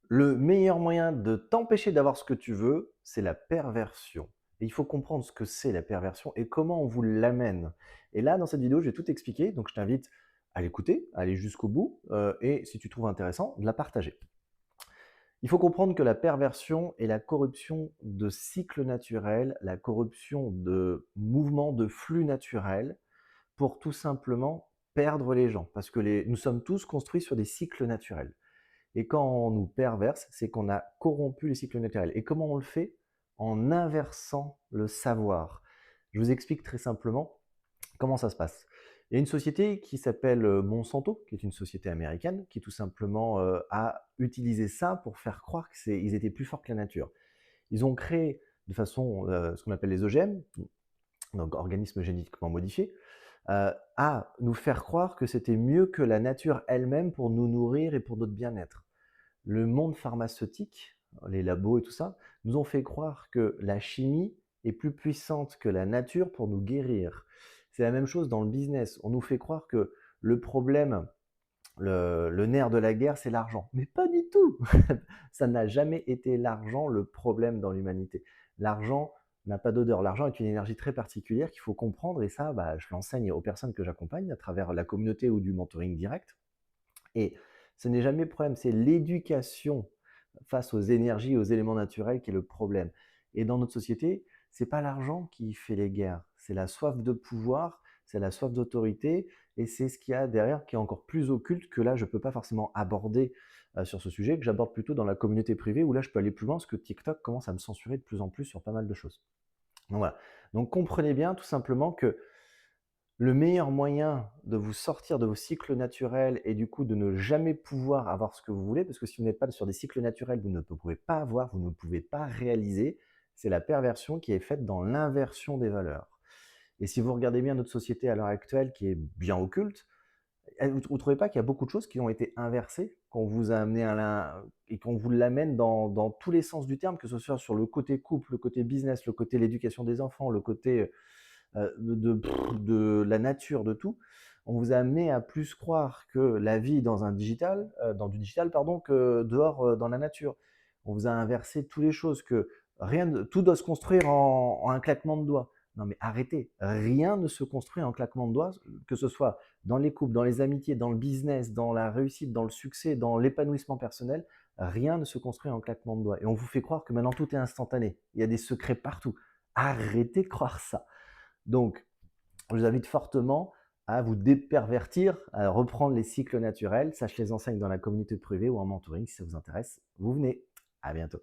Le meilleur moyen de t'empêcher d'avoir ce que tu veux, c'est la perversion. Et il faut comprendre ce que c'est la perversion et comment on vous l'amène. Et là, dans cette vidéo, je vais tout expliquer, donc je t'invite à l'écouter, à aller jusqu'au bout, et si tu trouves intéressant, de la partager. Il faut comprendre que la perversion est la corruption de cycles naturels, la corruption de mouvements, de flux naturels, pour tout simplement perdre les gens. Parce que nous sommes tous construits sur des cycles naturels. Et quand on nous perverse, c'est qu'on a corrompu les cycles naturels. Et comment on le fait? En inversant le savoir. Je vous explique très simplement comment ça se passe. Il y a une société qui s'appelle Monsanto, qui est une société américaine, qui tout simplement a utilisé ça pour faire croire qu'ils étaient plus forts que la nature. Ils ont créé de façon ce qu'on appelle les OGM, donc organismes génétiquement modifiés, à nous faire croire que c'était mieux que la nature elle-même pour nous nourrir et pour notre bien-être. Le monde pharmaceutique, les labos et tout ça, nous ont fait croire que la chimie est plus puissante que la nature pour nous guérir. C'est la même chose dans le business. On nous fait croire que le problème, le nerf de la guerre, c'est l'argent. Mais pas du tout. Ça n'a jamais été l'argent le problème dans l'humanité. L'argent n'a pas d'odeur. L'argent est une énergie très particulière qu'il faut comprendre et ça, je l'enseigne aux personnes que j'accompagne à travers la communauté ou du mentoring direct. Et ce n'est jamais le problème, c'est l'éducation face aux énergies, aux éléments naturels qui est le problème. Et dans notre société, c'est pas l'argent qui fait les guerres, c'est la soif de pouvoir, c'est la soif d'autorité, et c'est ce qu'il y a derrière qui est encore plus occulte que là, je peux pas forcément aborder sur ce sujet, que j'aborde plutôt dans la communauté privée, où là, je peux aller plus loin, parce que TikTok commence à me censurer de plus en plus sur pas mal de choses. Donc voilà. Donc comprenez bien tout simplement que le meilleur moyen de vous sortir de vos cycles naturels et du coup de ne jamais pouvoir avoir ce que vous voulez, parce que si vous n'êtes pas sur des cycles naturels, vous ne pouvez pas avoir, vous ne pouvez pas réaliser, c'est la perversion qui est faite dans l'inversion des valeurs. Et si vous regardez bien notre société à l'heure actuelle, qui est bien occulte, vous ne trouvez pas qu'il y a beaucoup de choses qui ont été inversées, qu'on vous a amené et qu'on vous l'amène dans tous les sens du terme, que ce soit sur le côté couple, le côté business, le côté l'éducation des enfants, le côté de la nature, de tout, on vous a amené à plus croire que la vie est dans du digital, pardon, que dehors dans la nature. On vous a inversé toutes les choses, que tout doit se construire en un claquement de doigts. Non mais arrêtez, rien ne se construit en claquement de doigts, que ce soit dans les couples, dans les amitiés, dans le business, dans la réussite, dans le succès, dans l'épanouissement personnel, rien ne se construit en claquement de doigts. Et on vous fait croire que maintenant tout est instantané. Il y a des secrets partout. Arrêtez de croire ça. Donc, je vous invite fortement à vous dépervertir, à reprendre les cycles naturels. Ça, je les enseigne dans la communauté privée ou en mentoring si ça vous intéresse. Vous venez. À bientôt.